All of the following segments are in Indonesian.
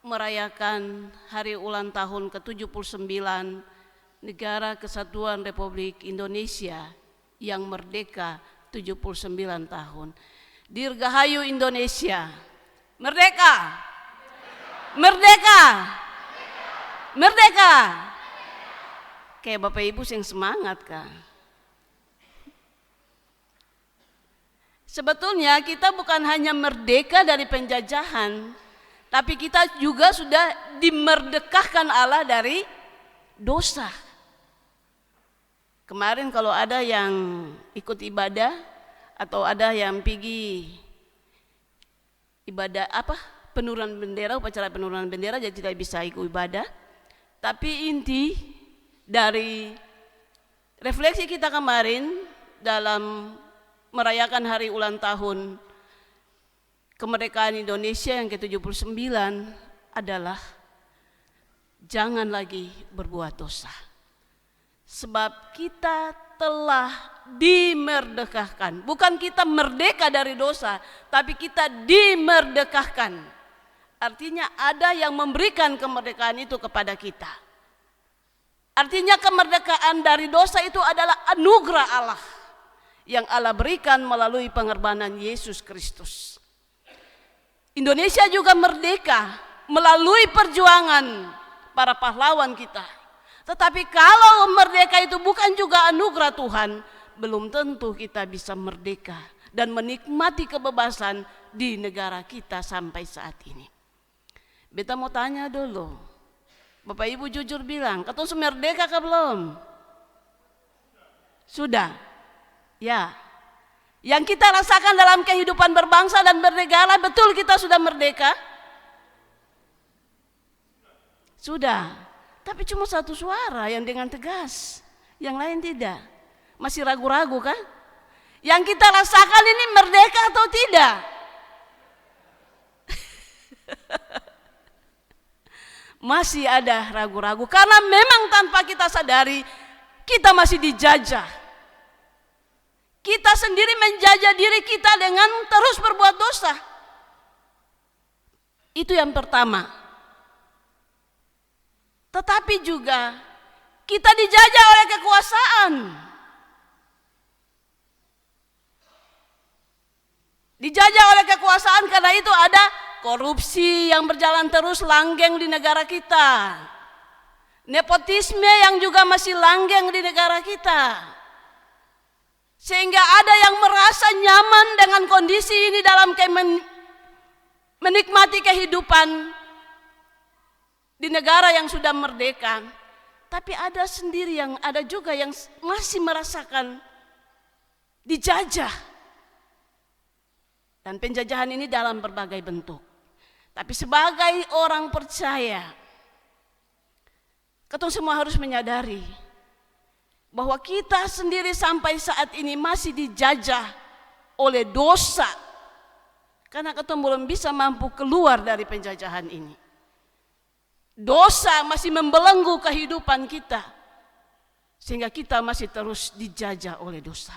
merayakan hari ulang tahun ke-79 Negara Kesatuan Republik Indonesia yang merdeka 79 tahun. Dirgahayu Indonesia. Merdeka! Merdeka! Merdeka! Kayak Bapak Ibu yang semangat kan? Sebetulnya kita bukan hanya merdeka dari penjajahan, tapi kita juga sudah dimerdekahkan Allah dari dosa. Kemarin kalau ada yang ikut ibadah atau ada yang pergi ibadah penurunan bendera, upacara penurunan bendera, jadi tidak bisa ikut ibadah. Tapi inti dari refleksi kita kemarin dalam merayakan hari ulang tahun kemerdekaan Indonesia yang ke-79 adalah jangan lagi berbuat dosa. Sebab kita telah dimerdekahkan. Bukan kita merdeka dari dosa, tapi kita dimerdekahkan. Artinya ada yang memberikan kemerdekaan itu kepada kita. Artinya kemerdekaan dari dosa itu adalah anugerah Allah yang Allah berikan melalui pengorbanan Yesus Kristus. Indonesia juga merdeka melalui perjuangan para pahlawan kita. Tetapi kalau merdeka itu bukan juga anugerah Tuhan, belum tentu kita bisa merdeka dan menikmati kebebasan di negara kita sampai saat ini. Beta mau tanya dulu, Bapak Ibu jujur bilang, katong sudah merdeka kah belum? Sudah? Ya. Yang kita rasakan dalam kehidupan berbangsa dan bernegara, betul kita sudah merdeka? Sudah. Tapi cuma satu suara yang dengan tegas, yang lain tidak. Masih ragu-ragu kan? Yang kita rasakan ini merdeka atau tidak? Masih ada ragu-ragu karena memang tanpa kita sadari kita masih dijajah. Kita sendiri menjajah diri kita dengan terus berbuat dosa. Itu yang pertama. Tetapi juga kita dijajah oleh kekuasaan. Dijajah oleh kekuasaan karena itu ada korupsi yang berjalan terus langgeng di negara kita. Nepotisme yang juga masih langgeng di negara kita. Sehingga ada yang merasa nyaman dengan kondisi ini dalam menikmati kehidupan di negara yang sudah merdeka. Tapi ada juga yang masih merasakan dijajah. Dan penjajahan ini dalam berbagai bentuk. Tapi sebagai orang percaya, kita semua harus menyadari bahwa kita sendiri sampai saat ini masih dijajah oleh dosa. Karena kita belum bisa mampu keluar dari penjajahan ini. Dosa masih membelenggu kehidupan kita. Sehingga kita masih terus dijajah oleh dosa.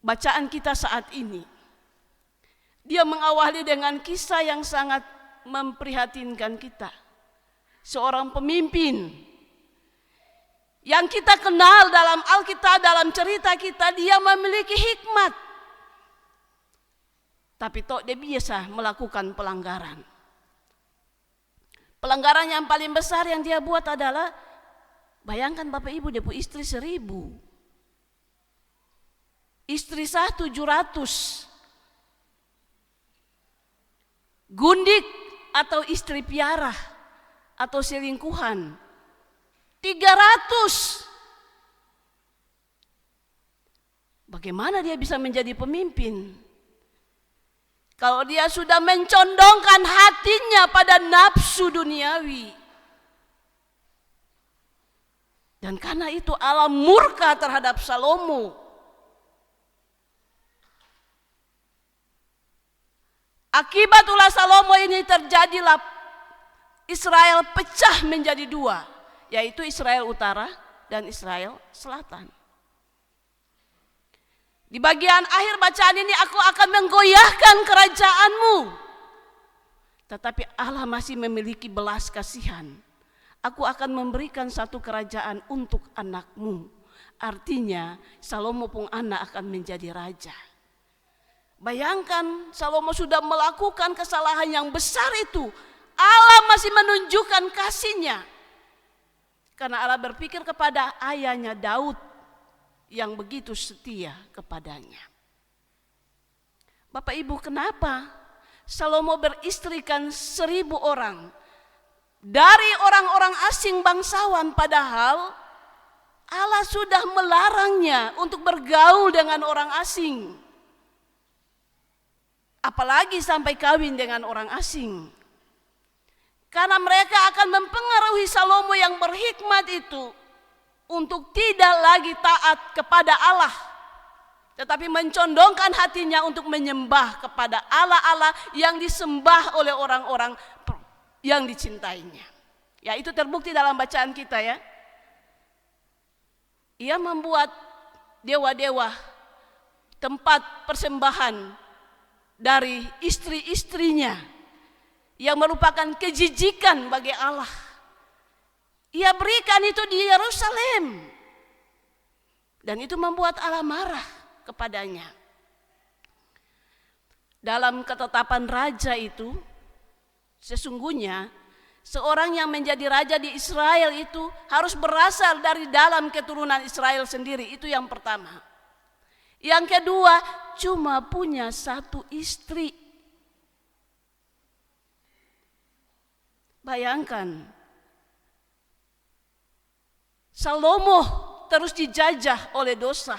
Bacaan kita saat ini, dia mengawali dengan kisah yang sangat memprihatinkan kita. Seorang pemimpin yang kita kenal dalam Alkitab, dalam cerita kita, dia memiliki hikmat. Tapi dia biasa melakukan pelanggaran. Pelanggaran yang paling besar yang dia buat adalah, bayangkan Bapak Ibu, dia punya istri 1.000. Istri 700. Gundik atau istri piara atau selingkuhan 300. Bagaimana dia bisa menjadi pemimpin? Kalau dia sudah mencondongkan hatinya pada nafsu duniawi. Dan karena itu Allah murka terhadap Salomo. Akibat ulah Salomo ini terjadilah Israel pecah menjadi 2, yaitu Israel Utara dan Israel Selatan. Di bagian akhir bacaan ini, aku akan menggoyahkan kerajaanmu. Tetapi Allah masih memiliki belas kasihan. Aku akan memberikan satu kerajaan untuk anakmu. Artinya Salomo pun anak akan menjadi raja. Bayangkan Salomo sudah melakukan kesalahan yang besar itu. Allah masih menunjukkan kasihnya. Karena Allah berpikir kepada ayahnya Daud yang begitu setia kepadanya. Bapak Ibu, kenapa Salomo beristrikan 1.000 orang dari orang-orang asing bangsawan, padahal Allah sudah melarangnya untuk bergaul dengan orang asing, apalagi sampai kawin dengan orang asing. Karena mereka akan mempengaruhi Salomo yang berhikmat itu untuk tidak lagi taat kepada Allah, tetapi mencondongkan hatinya untuk menyembah kepada Allah-Allah yang disembah oleh orang-orang yang dicintainya. Ya, itu terbukti dalam bacaan kita ya. Ia membuat dewa-dewa tempat persembahan dari istri-istrinya yang merupakan kejijikan bagi Allah. Ia berikan itu di Yerusalem. Dan itu membuat Allah marah kepadanya. Dalam ketetapan raja itu, sesungguhnya seorang yang menjadi raja di Israel itu harus berasal dari dalam keturunan Israel sendiri. Itu yang pertama. Yang kedua, cuma punya satu istri. Bayangkan, Salomo terus dijajah oleh dosa.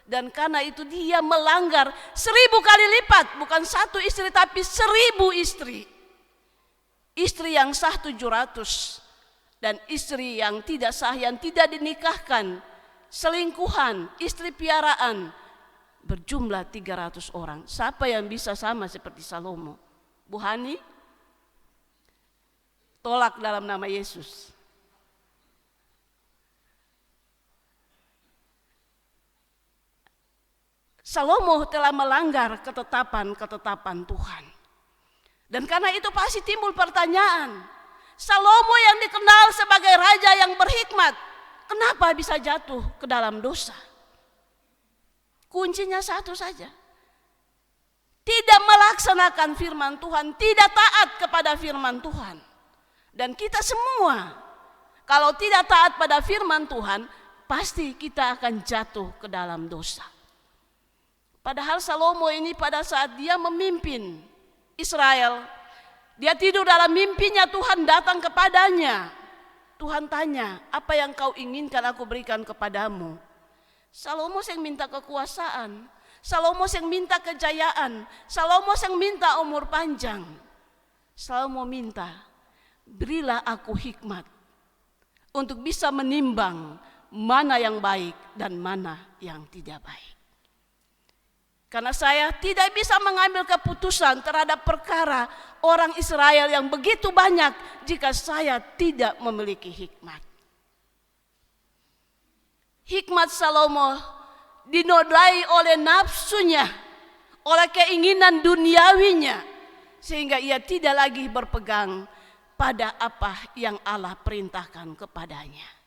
Dan karena itu dia melanggar 1.000 kali lipat. Bukan satu istri tapi 1.000 istri. Istri yang sah 700. Dan istri yang tidak sah, yang tidak dinikahkan, selingkuhan, istri piaraan, berjumlah 300 orang. Siapa yang bisa sama seperti Salomo? Bu Hani? Tolak dalam nama Yesus. Salomo telah melanggar ketetapan-ketetapan Tuhan. Dan karena itu pasti timbul pertanyaan, Salomo yang dikenal sebagai raja yang berhikmat, kenapa bisa jatuh ke dalam dosa? Kuncinya satu saja. Tidak melaksanakan firman Tuhan, tidak taat kepada firman Tuhan. Dan kita semua, kalau tidak taat pada firman Tuhan, pasti kita akan jatuh ke dalam dosa. Padahal Salomo ini pada saat dia memimpin Israel, dia tidur dalam mimpinya, Tuhan datang kepadanya. Tuhan tanya, apa yang kau inginkan aku berikan kepadamu? Salomo yang minta kekuasaan, Salomo yang minta kejayaan, Salomo yang minta umur panjang. Salomo minta, berilah aku hikmat untuk bisa menimbang mana yang baik dan mana yang tidak baik. Karena saya tidak bisa mengambil keputusan terhadap perkara orang Israel yang begitu banyak jika saya tidak memiliki hikmat. Hikmat Salomo dinodai oleh nafsunya, oleh keinginan duniawinya, sehingga ia tidak lagi berpegang pada apa yang Allah perintahkan kepadanya.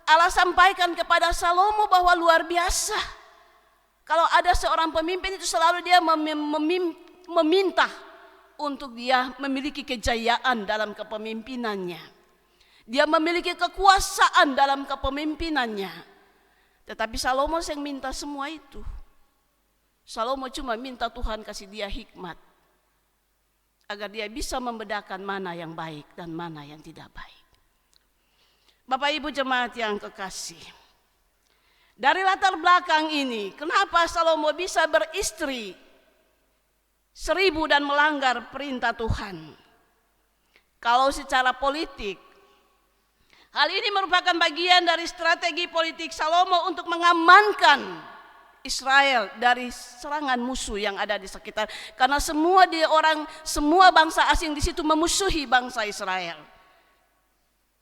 Allah sampaikan kepada Salomo bahwa luar biasa. Kalau ada seorang pemimpin itu selalu dia meminta untuk dia memiliki kejayaan dalam kepemimpinannya. Dia memiliki kekuasaan dalam kepemimpinannya. Tetapi Salomo yang minta semua itu. Salomo cuma minta Tuhan kasih dia hikmat, agar dia bisa membedakan mana yang baik dan mana yang tidak baik. Bapak Ibu jemaat yang kekasih, dari latar belakang ini, kenapa Salomo bisa beristri 1.000 dan melanggar perintah Tuhan? Kalau secara politik, hal ini merupakan bagian dari strategi politik Salomo untuk mengamankan Israel dari serangan musuh yang ada di sekitar. Karena semua bangsa asing di situ memusuhi bangsa Israel.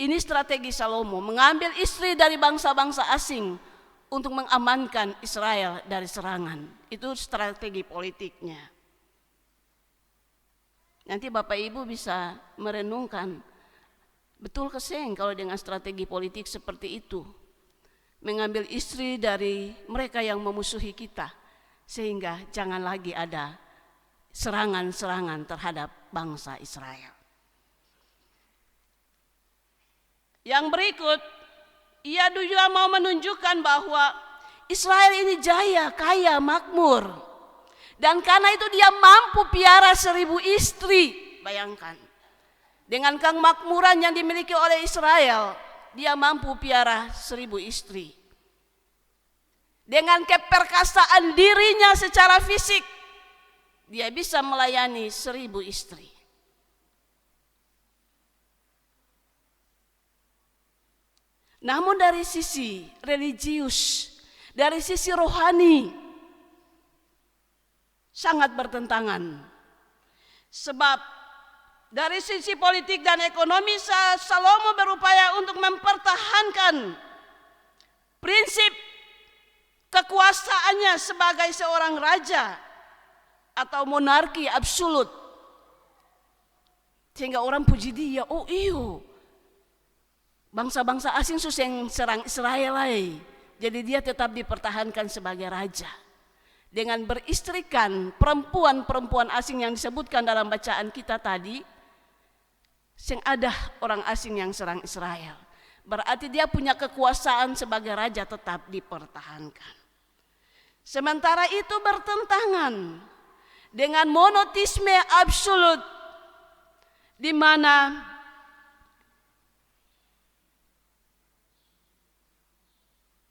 Ini strategi Salomo, mengambil istri dari bangsa-bangsa asing untuk mengamankan Israel dari serangan. Itu strategi politiknya. Nanti Bapak Ibu bisa merenungkan, betul keseng kalau dengan strategi politik seperti itu, mengambil istri dari mereka yang memusuhi kita, sehingga jangan lagi ada serangan-serangan terhadap bangsa Israel. Yang berikut, ia juga mau menunjukkan bahwa Israel ini jaya, kaya, makmur. Dan karena itu dia mampu piara 1000 istri. Bayangkan, dengan kemakmuran yang dimiliki oleh Israel, dia mampu piara 1000 istri. Dengan keperkasaan dirinya secara fisik, dia bisa melayani 1000 istri. Namun dari sisi religius, dari sisi rohani, sangat bertentangan. Sebab dari sisi politik dan ekonomi, Salomo berupaya untuk mempertahankan prinsip kekuasaannya sebagai seorang raja atau monarki absolut, sehingga orang puji dia. Oh iyo, bangsa-bangsa asing susah yang serang Israel lagi. Jadi dia tetap dipertahankan sebagai raja dengan beristrikan perempuan-perempuan asing yang disebutkan dalam bacaan kita tadi. Yang ada orang asing yang serang Israel, berarti dia punya kekuasaan sebagai raja tetap dipertahankan. Sementara itu bertentangan dengan monoteisme absolut, di mana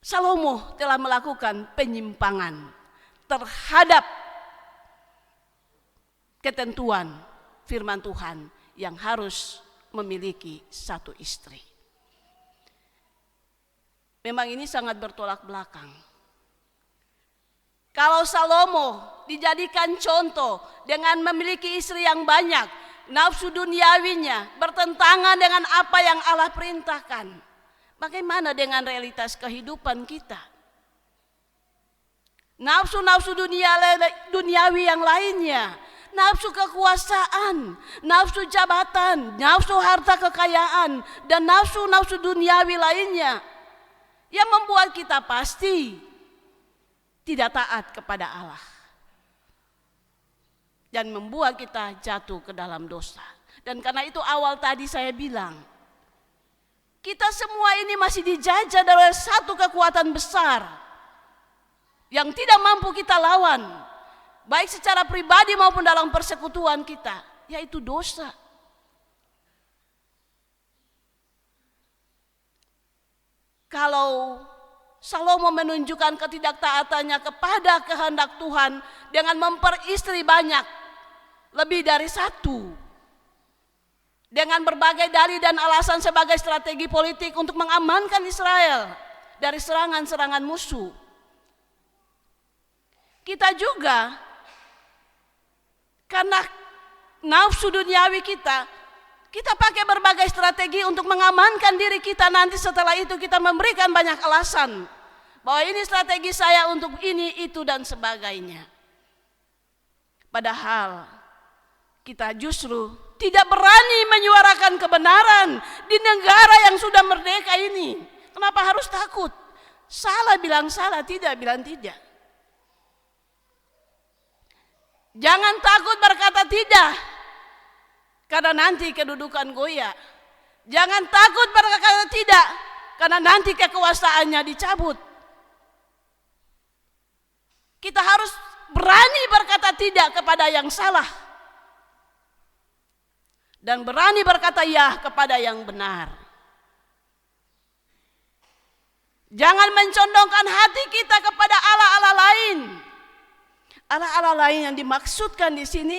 Salomo telah melakukan penyimpangan terhadap ketentuan firman Tuhan yang harus memiliki 1 istri. Memang ini sangat bertolak belakang. Kalau Salomo dijadikan contoh dengan memiliki istri yang banyak, nafsu duniawinya bertentangan dengan apa yang Allah perintahkan, bagaimana dengan realitas kehidupan kita? Nafsu-nafsu duniawi yang lainnya, nafsu kekuasaan, nafsu jabatan, nafsu harta kekayaan, dan nafsu-nafsu duniawi lainnya yang membuat kita pasti tidak taat kepada Allah dan membuat kita jatuh ke dalam dosa. Dan karena itu awal tadi saya bilang, kita semua ini masih dijajah oleh satu kekuatan besar yang tidak mampu kita lawan, baik secara pribadi maupun dalam persekutuan kita, yaitu dosa. Kalau Salomo menunjukkan ketidaktaatannya kepada kehendak Tuhan dengan memperistri banyak, lebih dari 1, dengan berbagai dalih dan alasan sebagai strategi politik untuk mengamankan Israel dari serangan-serangan musuh, kita juga karena nafsu duniawi kita pakai berbagai strategi untuk mengamankan diri kita. Nanti setelah itu kita memberikan banyak alasan bahwa ini strategi saya untuk ini, itu, dan sebagainya. Padahal kita justru tidak berani menyuarakan kebenaran di negara yang sudah merdeka ini. Kenapa harus takut? Salah bilang salah, tidak bilang tidak. Jangan takut berkata tidak, karena nanti kedudukan goyah. Jangan takut berkata tidak, karena nanti kekuasaannya dicabut. Kita harus berani berkata tidak kepada yang salah, dan berani berkata ya kepada yang benar. Jangan mencondongkan hati kita kepada Allah-Allah lain. Allah-Allah lain yang dimaksudkan di sini,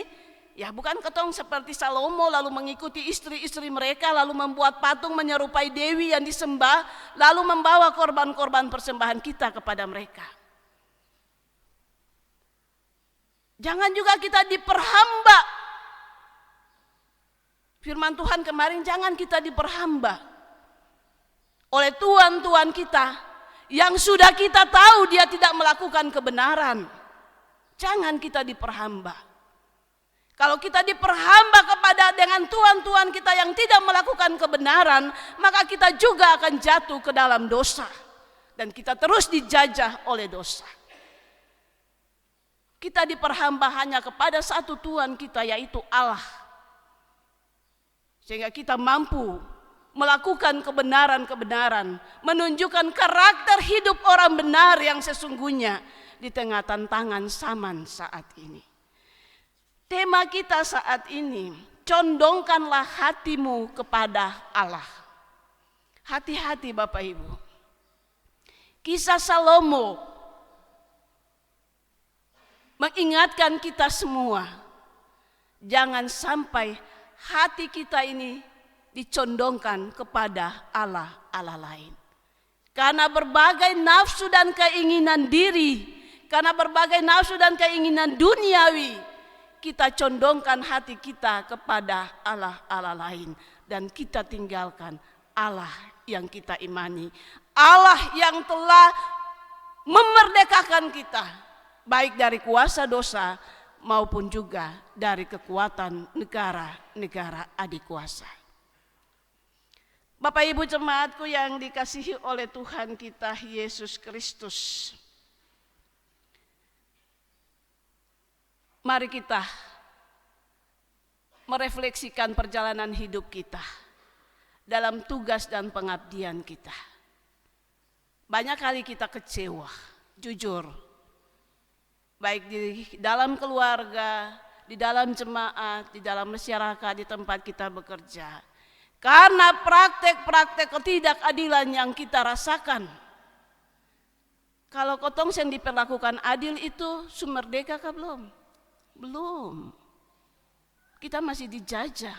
ya bukan ketong seperti Salomo lalu mengikuti istri-istri mereka, lalu membuat patung menyerupai dewi yang disembah, lalu membawa korban-korban persembahan kita kepada mereka. Jangan juga kita diperhamba. Firman Tuhan kemarin, jangan kita diperhamba oleh tuan-tuan kita yang sudah kita tahu dia tidak melakukan kebenaran. Jangan kita diperhamba. Kalau kita diperhamba kepada dengan tuan-tuan kita yang tidak melakukan kebenaran, maka kita juga akan jatuh ke dalam dosa. Dan kita terus dijajah oleh dosa. Kita diperhamba hanya kepada satu Tuhan kita, yaitu Allah. Sehingga kita mampu melakukan kebenaran-kebenaran, menunjukkan karakter hidup orang benar yang sesungguhnya di tengah tantangan zaman saat ini. Tema kita saat ini, condongkanlah hatimu kepada Allah. Hati-hati Bapak Ibu. Kisah Salomo mengingatkan kita semua, jangan sampai hati kita ini dicondongkan kepada Allah lain. Karena berbagai nafsu dan keinginan diri, karena berbagai nafsu dan keinginan duniawi, kita condongkan hati kita kepada Allah lain. Dan kita tinggalkan Allah yang kita imani. Allah yang telah memerdekakan kita, baik dari kuasa dosa maupun juga dari kekuatan negara-negara adik kuasa. Bapak Ibu jemaatku yang dikasihi oleh Tuhan kita Yesus Kristus. Mari kita merefleksikan perjalanan hidup kita dalam tugas dan pengabdian kita. Banyak kali kita kecewa, jujur. Baik di dalam keluarga, di dalam jemaat, di dalam masyarakat, di tempat kita bekerja. Karena praktek-praktek ketidakadilan yang kita rasakan. Kalau kotong yang diperlakukan adil itu sumerdeka kah belum? Belum. Kita masih dijajah.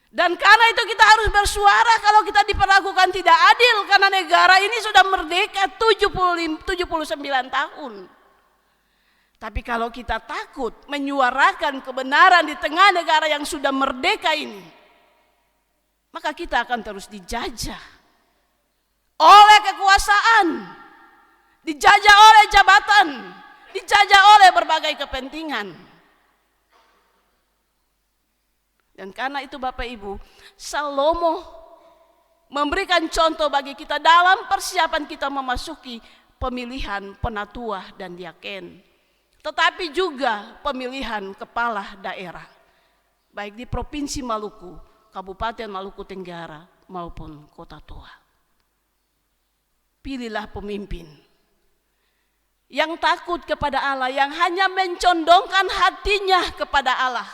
Dan karena itu kita harus bersuara kalau kita diperlakukan tidak adil. Karena negara ini sudah merdeka 79 tahun. Tapi kalau kita takut menyuarakan kebenaran di tengah negara yang sudah merdeka ini, maka kita akan terus dijajah oleh kekuasaan, dijajah oleh jabatan, dijajah oleh berbagai kepentingan. Dan karena itu Bapak Ibu, Salomo memberikan contoh bagi kita dalam persiapan kita memasuki pemilihan penatua dan diaken. Tetapi juga pemilihan kepala daerah, baik di Provinsi Maluku, Kabupaten Maluku Tenggara maupun Kota Tua. Pilihlah pemimpin yang takut kepada Allah, yang hanya mencondongkan hatinya kepada Allah.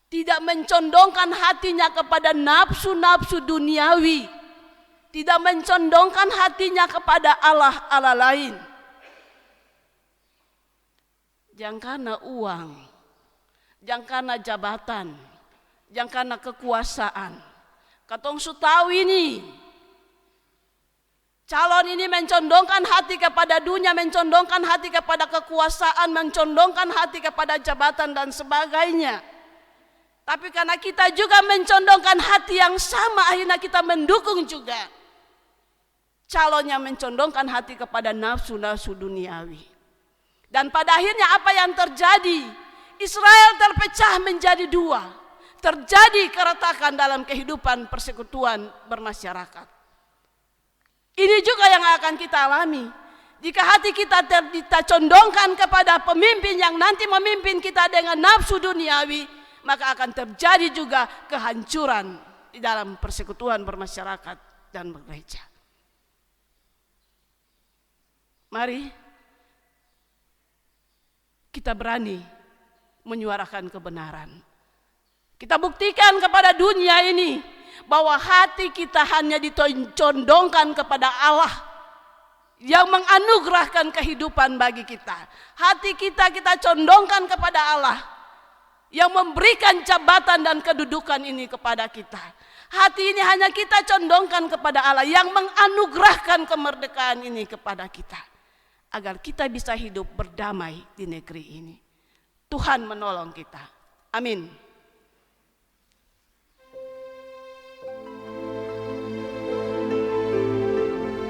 Tidak mencondongkan hatinya kepada nafsu-nafsu duniawi. Tidak mencondongkan hatinya kepada Allah lain. Jangan karena uang, jangan karena jabatan, jangan karena kekuasaan. Katong su tahu ini, calon ini mencondongkan hati kepada dunia, mencondongkan hati kepada kekuasaan, mencondongkan hati kepada jabatan dan sebagainya. Tapi karena kita juga mencondongkan hati yang sama, akhirnya kita mendukung juga calon yang mencondongkan hati kepada nafsu-nafsu duniawi. Dan pada akhirnya apa yang terjadi? Israel terpecah menjadi dua. Terjadi keretakan dalam kehidupan persekutuan bermasyarakat. Ini juga yang akan kita alami. Jika hati kita condongkan kepada pemimpin yang nanti memimpin kita dengan nafsu duniawi, maka akan terjadi juga kehancuran di dalam persekutuan bermasyarakat dan bergereja. Mari kita berani menyuarakan kebenaran. Kita buktikan kepada dunia ini bahwa hati kita hanya dicondongkan kepada Allah yang menganugerahkan kehidupan bagi kita. Hati kita condongkan kepada Allah yang memberikan jabatan dan kedudukan ini kepada kita. Hati ini hanya kita condongkan kepada Allah yang menganugerahkan kemerdekaan ini kepada kita. Agar kita bisa hidup berdamai di negeri ini. Tuhan menolong kita. Amin.